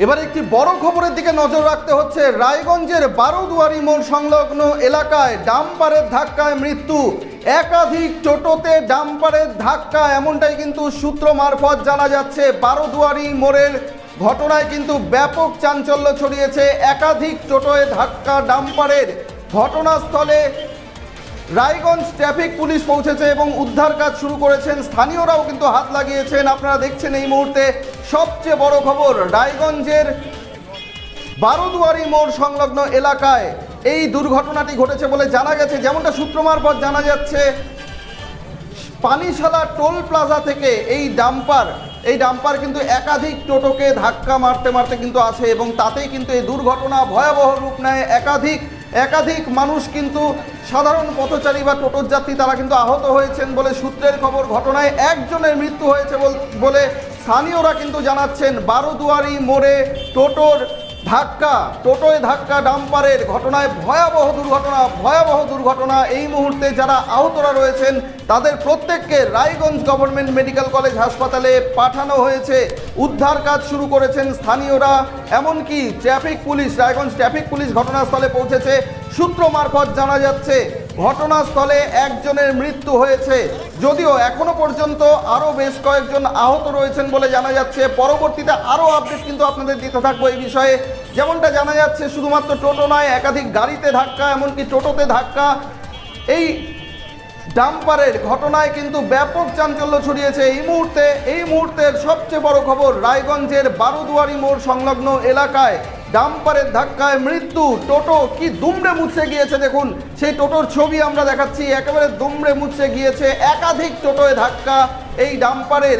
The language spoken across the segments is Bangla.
এবার একটি বড় খবরের দিকে নজর রাখতে হচ্ছে। রায়গঞ্জের বারোদুয়ারি মোড় সংলগ্ন এলাকায় ডাম্পারের ধাক্কায় মৃত্যু। একাধিক টোটোতে ডাম্পারের ধাক্কা, এমনটাই কিন্তু সূত্র মারফত জানা যাচ্ছে। বারোদুয়ারি মোড়ের ঘটনায় কিন্তু ব্যাপক চাঞ্চল্য ছড়িয়েছে। একাধিক টোটোয় ধাক্কা ডাম্পারের। ঘটনাস্থলে রায়গঞ্জ ট্রাফিক পুলিশ পৌঁছেছে এবং উদ্ধার কাজ শুরু করেছেন। স্থানীয়রাও কিন্তু হাত লাগিয়েছেন। আপনারা দেখছেন এই মুহূর্তে সবচেয়ে বড় খবর, রায়গঞ্জের বারোদুয়ারি মোড় সংলগ্ন এলাকায় এই দুর্ঘটনাটি ঘটেছে বলে জানা গেছে। যেমনটা সূত্র মারফত জানা যাচ্ছে, পানিশালা টোল প্লাজা থেকে এই ডাম্পার কিন্তু একাধিক টোটোকে ধাক্কা মারতে মারতে কিন্তু আসে এবং তাতেই কিন্তু এই দুর্ঘটনা ভয়াবহ রূপ নেয়। একাধিক মানুষ কিন্তু সাধারণ পথচারী বা টোটোর যাত্রী তারা কিন্তু আহত হয়েছেন বলে সূত্রের খবর। ঘটনায় একজনের মৃত্যু হয়েছে বলে স্থানীয়রা কিন্তু জানাচ্ছেন। বারোদুয়ারি মোড়ে টোটোয় ধাক্কা ডাম্পারের ঘটনায় ভয়াবহ দুর্ঘটনা। এই মুহূর্তে যারা আহতরা রয়েছেন তাদের প্রত্যেককে রায়গঞ্জ গভর্নমেন্ট মেডিকেল কলেজ হাসপাতালে পাঠানো হয়েছে। উদ্ধার কাজ শুরু করেছেন স্থানীয়রা, এমনকি রায়গঞ্জ ট্রাফিক পুলিশ ঘটনাস্থলে পৌঁছেছে। সূত্র মারফত জানা যাচ্ছে ঘটনাস্থলে একজনের মৃত্যু হয়েছে, যদিও এখনো পর্যন্ত আরও বেশ কয়েকজন আহত রয়েছেন বলে জানা যাচ্ছে। পরবর্তীতে আরও আপডেট কিন্তু আপনাদের দিতে থাকবো এই বিষয়ে। যেমনটা জানা যাচ্ছে, শুধুমাত্র টোটো নয়, একাধিক গাড়িতে ধাক্কা, এমনকি টোটোতে ধাক্কা। এই ডাম্পারের ঘটনায় কিন্তু ব্যাপক চাঞ্চল্য ছড়িয়েছে। এই মুহূর্তের সবচেয়ে বড় খবর, রায়গঞ্জের বারোদুয়ারি মোড় সংলগ্ন এলাকায় ডাম্পারের ধাক্কায় মৃত্যু। টোটো কি দুমড়ে মুচড়ে গিয়েছে, দেখুন সেই টোটোর ছবি আমরা দেখাচ্ছি। একেবারে দুমড়ে মুচড়ে গিয়েছে। একাধিক টোটোয় ধাক্কা এই ডাম্পারের।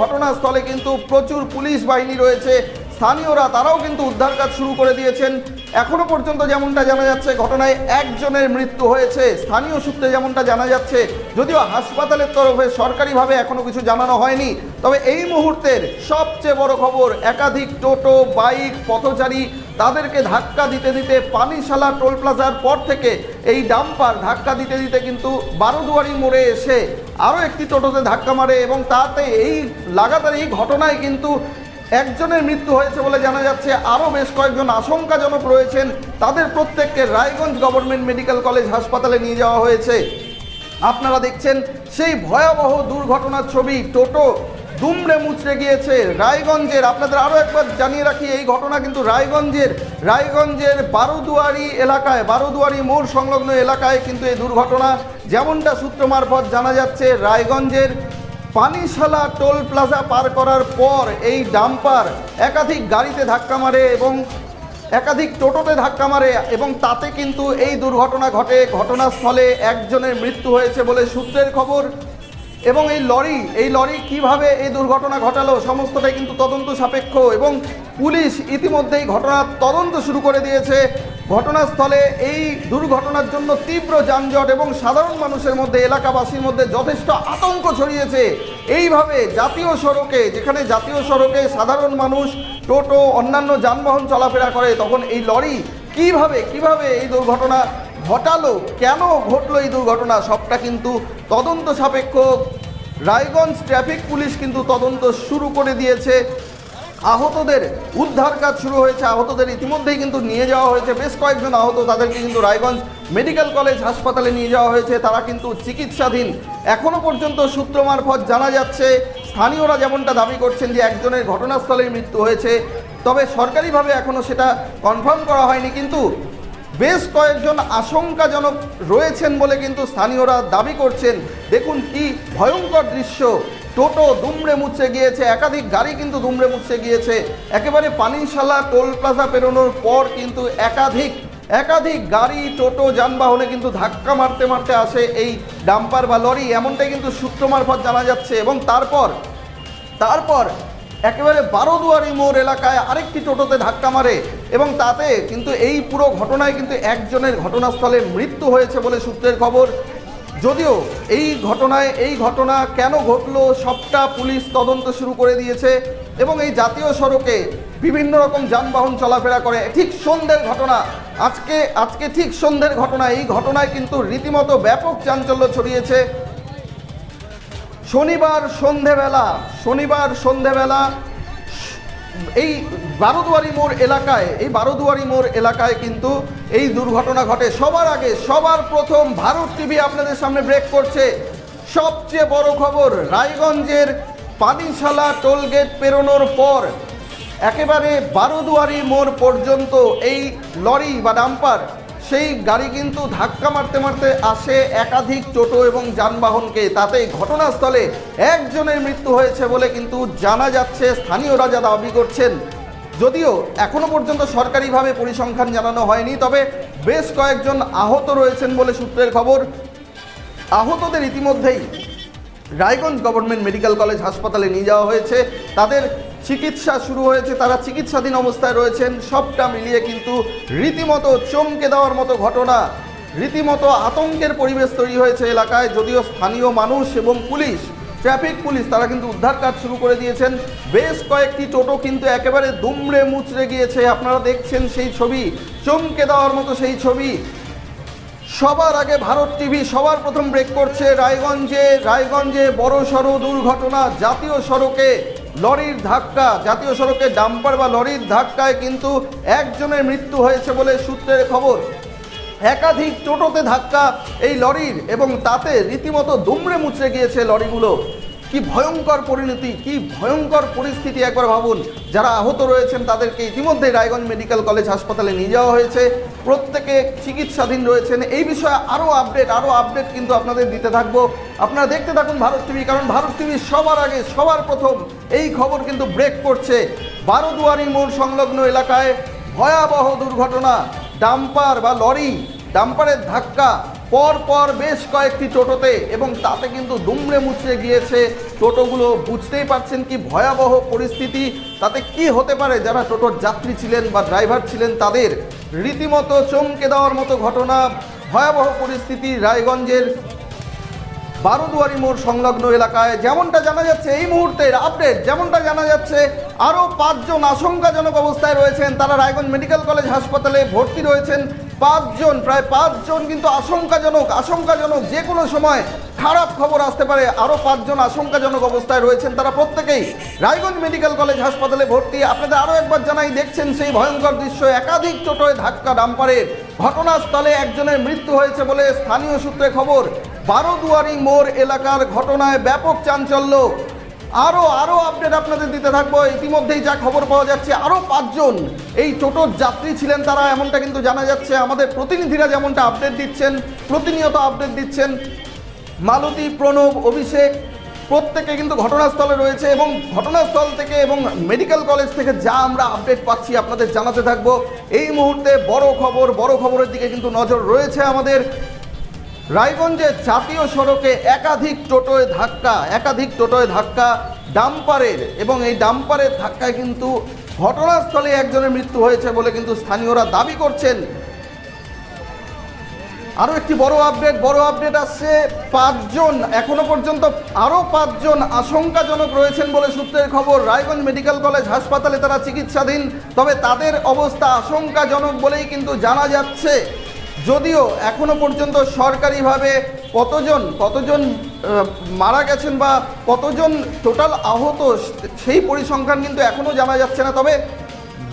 ঘটনাস্থলে কিন্তু প্রচুর পুলিশ বাহিনী রয়েছে। স্থানীয়রা তারাও কিন্তু উদ্ধার কাজ শুরু করে দিয়েছেন। এখনো পর্যন্ত যেমনটা জানা যাচ্ছে, ঘটনায় একজনের মৃত্যু হয়েছে স্থানীয় সূত্রে যেমনটা জানা যাচ্ছে, যদিও হাসপাতালের তরফে সরকারিভাবে এখনো কিছু জানানো হয়নি। তবে এই মুহূর্তের সবচেয়ে বড় খবর, একাধিক টোটো, বাইক, পথচারী তাদেরকে ধাক্কা দিতে দিতে পানিশালা টোল প্লাজার পর থেকে এই ডাম্পার ধাক্কা দিতে দিতে কিন্তু বারোদুয়ারি মোড়ে এসে আরও একটি টোটোতে ধাক্কা মারে এবং তাতে লাগাতার এই ঘটনায় কিন্তু একজনের মৃত্যু হয়েছে বলে জানা যাচ্ছে। আরও বেশ কয়েকজন আশঙ্কাজনক রয়েছেন, তাদের প্রত্যেককে রায়গঞ্জ গভর্নমেন্ট মেডিকেল কলেজ হাসপাতালে নিয়ে যাওয়া হয়েছে। আপনারা দেখছেন সেই ভয়াবহ দুর্ঘটনার ছবি। টোটো দুমড়ে মুচড়ে গিয়েছে রায়গঞ্জের। আপনাদের আরও একবার জানিয়ে রাখি, এই ঘটনা কিন্তু রায়গঞ্জের বারোদুয়ারি মোড় সংলগ্ন এলাকায় কিন্তু এই দুর্ঘটনা। যেমনটা সূত্র মারফত জানা যাচ্ছে, রায়গঞ্জের পানিশালা টোল প্লাজা পার করার পর এই ডাম্পার একাধিক গাড়িতে ধাক্কা মারে এবং একাধিক টোটোতে ধাক্কা মারে এবং তাতে কিন্তু এই দুর্ঘটনা ঘটে। ঘটনাস্থলে একজনের মৃত্যু হয়েছে বলে সূত্রের খবর। এবং এই লরি কিভাবে এই দুর্ঘটনা ঘটালো সমস্তটাই কিন্তু তদন্ত সাপেক্ষ এবং পুলিশ ইতিমধ্যেই ঘটনার তদন্ত শুরু করে দিয়েছে। ঘটনাস্থলে এই দুর্ঘটনার জন্য তীব্র যানজট এবং সাধারণ মানুষের মধ্যে, এলাকাবাসীর মধ্যে যথেষ্ট আতঙ্ক ছড়িয়েছে। এইভাবে যেখানে জাতীয় সড়কে সাধারণ মানুষ, টোটো, অন্যান্য যানবাহন চলাফেরা করে, তখন এই লরি কিভাবে এই দুর্ঘটনা ঘটালো, কেন ঘটলো এই দুর্ঘটনা, সবটা কিন্তু তদন্ত সাপেক্ষ। রায়গঞ্জ ট্রাফিক পুলিশ কিন্তু তদন্ত শুরু করে দিয়েছে। আহতদের উদ্ধার কাজ শুরু হয়েছে। আহতদের ইতিমধ্যেই কিন্তু নিয়ে যাওয়া হয়েছে। বেশ কয়েকজন আহত, তাদেরকে কিন্তু রায়গঞ্জ মেডিকেল কলেজ হাসপাতালে নিয়ে যাওয়া হয়েছে। তারা কিন্তু চিকিৎসাধীন। এখনো পর্যন্ত সূত্র মারফত জানা যাচ্ছে, স্থানীয়রা যেমনটা দাবি করছেন যে একজনের ঘটনাস্থলেই মৃত্যু হয়েছে, তবে সরকারিভাবে এখনো সেটা কনফার্ম করা হয়নি। কিন্তু বেশ কয়েকজন আশঙ্কাজনক রয়েছেন বলে কিন্তু স্থানীয়রা দাবি করছেন। দেখুন কি ভয়ঙ্কর দৃশ্য, টোটো দুমড়ে মুচড়ে গিয়েছে, একাধিক গাড়ি কিন্তু দুমড়ে মুচড়ে গিয়েছে। একেবারে পানিশালা টোল প্লাজা পেরোনোর পর কিন্তু একাধিক গাড়ি, টোটো, যানবাহনে কিন্তু ধাক্কা মারতে মারতে আসে এই ডাম্পার বা লরি, এমনটাই কিন্তু সূত্র মারফত জানা যাচ্ছে। এবং তারপর একেবারে বারোদুয়ারি মোড় এলাকায় আরেকটি টোটোতে ধাক্কা মারে এবং তাতে কিন্তু এই পুরো ঘটনায় কিন্তু একজনের ঘটনাস্থলে মৃত্যু হয়েছে বলে সূত্রের খবর। যদিও এই ঘটনা কেন ঘটলো সবটা পুলিশ তদন্ত শুরু করে দিয়েছে এবং এই জাতীয় সড়কে বিভিন্ন রকম যানবাহন চলাফেরা করে। ঠিক সন্ধ্যের ঘটনা, আজকে ঠিক সন্ধ্যের ঘটনা। এই ঘটনায় কিন্তু রীতিমতো ব্যাপক চাঞ্চল্য ছড়িয়েছে। শনিবার সন্ধেবেলা এই বারোদুয়ারি মোড় এলাকায় কিন্তু এই দুর্ঘটনা ঘটে। সবার আগে সবার প্রথম ভারত টিভি আপনাদের সামনে ব্রেক করছে সবচেয়ে বড় খবর। রায়গঞ্জের পানিশালা টোলগেট পেরোনোর পর একেবারে বারোদুয়ারি মোড় পর্যন্ত এই লরি বা ডাম্পার সেই গাড়ি কিন্তু ধাক্কা মারতে মারতে আসে একাধিক টোটো এবং যানবাহনকে। তাতে ঘটনাস্থলে একজনের মৃত্যু হয়েছে বলে কিন্তু জানা যাচ্ছে, স্থানীয়রা যা দাবি করছেন। যদিও এখনো পর্যন্ত সরকারিভাবে পরিসংখ্যান জানানো হয়নি, তবে বেশ কয়েকজন আহত রয়েছেন বলে সূত্রের খবর। আহতদের ইতিমধ্যেই রায়গঞ্জ গভর্নমেন্ট মেডিকেল কলেজ হাসপাতালে নিয়ে যাওয়া হয়েছে, তাদের চিকিৎসা শুরু হয়েছে, তারা চিকিৎসাধীন অবস্থায় রয়েছেন। সবটা মিলিয়ে কিন্তু রীতিমতো চমকে দেওয়ার মতো ঘটনা, রীতিমতো আতঙ্কের পরিবেশ তৈরি হয়েছে এলাকায়। যদিও স্থানীয় মানুষ এবং পুলিশ, ট্রাফিক পুলিশ, তারা কিন্তু উদ্ধার কাজ শুরু করে দিয়েছেন। বেশ কয়েকটি টোটো কিন্তু একেবারে দুমড়ে মুচড়ে গিয়েছে। আপনারা দেখছেন সেই ছবি, চমকে দেওয়ার মতো সেই ছবি। সবার আগে ভারত টিভি সবার প্রথম ব্রেক করছে রায়গঞ্জে বড় সড়ো দুর্ঘটনা। জাতীয় সড়কে লরির ধাক্কা, জাতীয় সড়কে ডাম্পার বা লরির ধাক্কায় কিন্তু একজনের মৃত্যু হয়েছে বলে সূত্রের খবর। একাধিক টোটোতে ধাক্কা এই লরির, এবং তাতে রীতিমতো দুমড়ে মুচড়ে গিয়েছে লরিগুলো। কি ভয়ঙ্কর পরিণতি, কি ভয়ঙ্কর পরিস্থিতি একবার ভাবুন। যারা আহত রয়েছেন তাদেরকে ইতিমধ্যে রায়গঞ্জ মেডিকেল কলেজ হাসপাতালে নিয়ে যাওয়া হয়েছে, প্রত্যেকে চিকিৎসাধীন রয়েছেন। এই বিষয়ে আরও আপডেট কিন্তু আপনাদের দিতে থাকবো। আপনারা দেখতে থাকুন ভারত টিভি, কারণ ভারত টিভি সবার আগে সবার প্রথম এই খবর কিন্তু ব্রেক করছে। বারোদুয়ারি মোড় সংলগ্ন এলাকায় ভয়াবহ দুর্ঘটনা। ডাম্পার বা লরি, ডাম্পারের ধাক্কা পর বেশ কয়েকটি টোটোতে, এবং তাতে কিন্তু দুমড়ে মুচড়ে গিয়েছে টোটোগুলো। বুঝতেই পারছেন কি ভয়াবহ পরিস্থিতি, তাতে কি হতে পারে। যারা টোটোর যাত্রী ছিলেন বা ড্রাইভার ছিলেন তাদের রীতিমতো চমকে দেওয়ার মতো ঘটনা, ভয়াবহ পরিস্থিতি রায়গঞ্জের বারোদুয়ারি মোড় সংলগ্ন এলাকায়। যেমনটা জানা যাচ্ছে এই মুহূর্তের আপডেট, যেমনটা জানা যাচ্ছে আরও 5 জন আশঙ্কাজনক অবস্থায় রয়েছেন। তারা রায়গঞ্জ মেডিকেল কলেজ হাসপাতালে ভর্তি রয়েছেন। 5 জন, প্রায় 5 জন কিন্তু আশঙ্কাজনক, যে কোনো সময় খারাপ খবর আসতে পারে। আরও 5 জন আশঙ্কাজনক অবস্থায় রয়েছেন, তারা প্রত্যেকেই রায়গঞ্জ মেডিকেল কলেজ হাসপাতালে ভর্তি। আপনাদের আরও একবার জানাই, দেখছেন সেই ভয়ঙ্কর দৃশ্য, একাধিক টোটোয় ধাক্কা ডাম্পারের। ঘটনাস্থলে একজনের মৃত্যু হয়েছে বলে স্থানীয় সূত্রে খবর। বারোদুয়ারি মোড় এলাকার ঘটনায় ব্যাপক চাঞ্চল্য। আরও আপডেট আপনাদের দিতে থাকবো। ইতিমধ্যেই যা খবর পাওয়া যাচ্ছে আরও 5 জন এই টোটোর যাত্রী ছিলেন তারা, এমনটা কিন্তু জানা যাচ্ছে। আমাদের প্রতিনিধিরা যেমনটা আপডেট দিচ্ছেন, প্রতিনিয়ত আপডেট দিচ্ছেন। মালতী, প্রণব, অভিষেক প্রত্যেকে কিন্তু ঘটনাস্থলে রয়েছে, এবং ঘটনাস্থল থেকে এবং মেডিকেল কলেজ থেকে যা আমরা আপডেট পাচ্ছি আপনাদের জানাতে থাকবো। এই মুহূর্তে বড় খবরের দিকে কিন্তু নজর রয়েছে আমাদের। রায়গঞ্জের জাতীয় সড়কে একাধিক টোটোয় ধাক্কা ডাম্পারের, এবং এই ডাম্পারের ধাক্কায় কিন্তু ঘটনাস্থলে একজনের মৃত্যু হয়েছে বলে কিন্তু স্থানীয়রা দাবি করছেন। আরও একটি বড় আপডেট আসছে। 5 জন এখনো পর্যন্ত, আরও 5 জন আশঙ্কাজনক রয়েছেন বলে সূত্রের খবর। রায়গঞ্জ মেডিকেল কলেজ হাসপাতালে তারা চিকিৎসাধীন, তবে তাদের অবস্থা আশঙ্কাজনক বলেই কিন্তু জানা যাচ্ছে। যদিও এখনো পর্যন্ত সরকারিভাবে কতজন মারা গেছেন বা কতজন টোটাল আহত সেই পরিসংখ্যান কিন্তু এখনও জানা যাচ্ছে না। তবে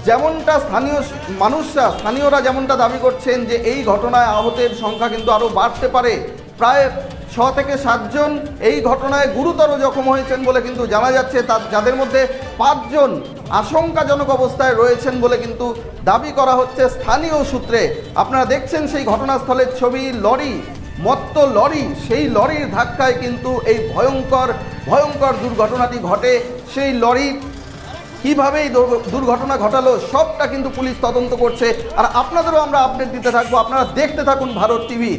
যেমনটা স্থানীয়রা যেমনটা দাবি করছেন যে এই ঘটনায় আহতের সংখ্যা কিন্তু আরও বাড়তে পারে। প্রায় 6 থেকে 7 জন এই ঘটনায় গুরুতর জখম হয়েছেন বলে কিন্তু জানা যাচ্ছে, যাদের মধ্যে 5 জন আশঙ্কাজনক অবস্থায় রয়েছেন বলে কিন্তু দাবি করা হচ্ছে স্থানীয় সূত্রে। আপনারা দেখছেন সেই ঘটনাস্থলের ছবি, মত্ত লরি, সেই লরির ধাক্কায় কিন্তু এই ভয়ঙ্কর দুর্ঘটনাটি ঘটে। সেই লরি কীভাবে এই দুর্ঘটনা ঘটালো সবটা কিন্তু পুলিশ তদন্ত করছে, আর আপনাদেরও আমরা আপডেট দিতে থাকবো। আপনারা দেখতে থাকুন ভারত টিভি।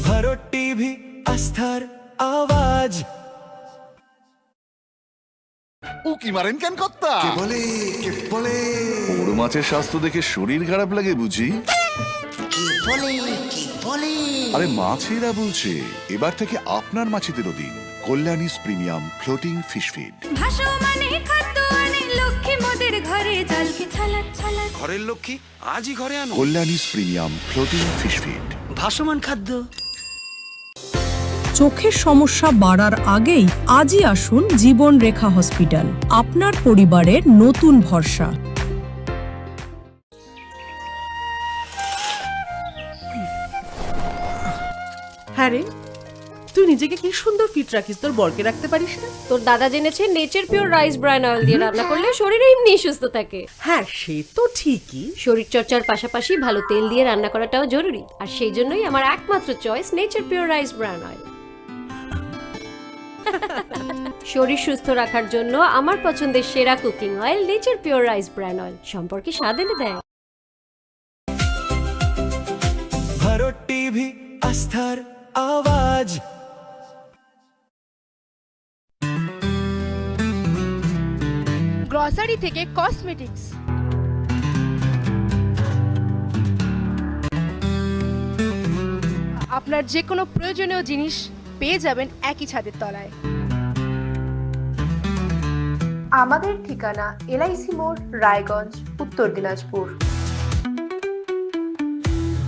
ভারত টিভি, আস্থার আওয়াজ। উকি মারেন কেন কর্তা? কে বলে বড় মাছের স্বাস্থ্য দেখে শরীর খারাপ লাগে বুঝি? কে বলে আরে মাছেরা বলছে এবার থেকে আপনার মাছেদেরও দিন কল্যাণীস প্রিমিয়াম ফ্লোটিং ফিশ ফিড। ভাসমানে খাদ্য আনে লক্ষ্মী মোদের ঘরে জলকে ছালাত ছালাত। ঘরের লক্ষ্মী আজই ঘরে আনো। কল্যাণীস প্রিমিয়াম ফ্লোটিং ফিশ ফিড। ভাসমান খাদ্য। চোখের সমস্যা বাড়ার আগেই আজই আসুন জীবন রেখা হসপিটাল, আপনার পরিবারের নতুন ভরসা। হ্যাঁ রে, তুই নিজেকে কি সুন্দর ফিট রাখিস, তোর বরকে রাখতে পারিস না? তোর দাদা জেনেছে nature pure rice bran oil দিয়ে রান্না করলে শরীর এমনি সুস্থ থাকে। হ্যাঁ সে তো ঠিকই। শরীর চর্চার পাশাপাশি ভালো তেল দিয়ে রান্না করাটাও জরুরি, আর সেই জন্যই আমার একমাত্র choice nature pure rice bran oil. শরীর সুস্থ রাখার জন্য আমার পছন্দের সেরা cooking oil nature pure rice bran oil, সম্পর্কে স্বাদ এনে দেয়। ভারত টিভি আস্থার আওয়াজ। গ্রসারি থেকে কসমেটিক্স, আপনার যে কোনো প্রয়োজনীয় জিনিস পেয়ে যাবেন একই ছাদের তলায়। আমাদের ঠিকানা এলআইসি মোড়, রায়গঞ্জ, উত্তর দিনাজপুর।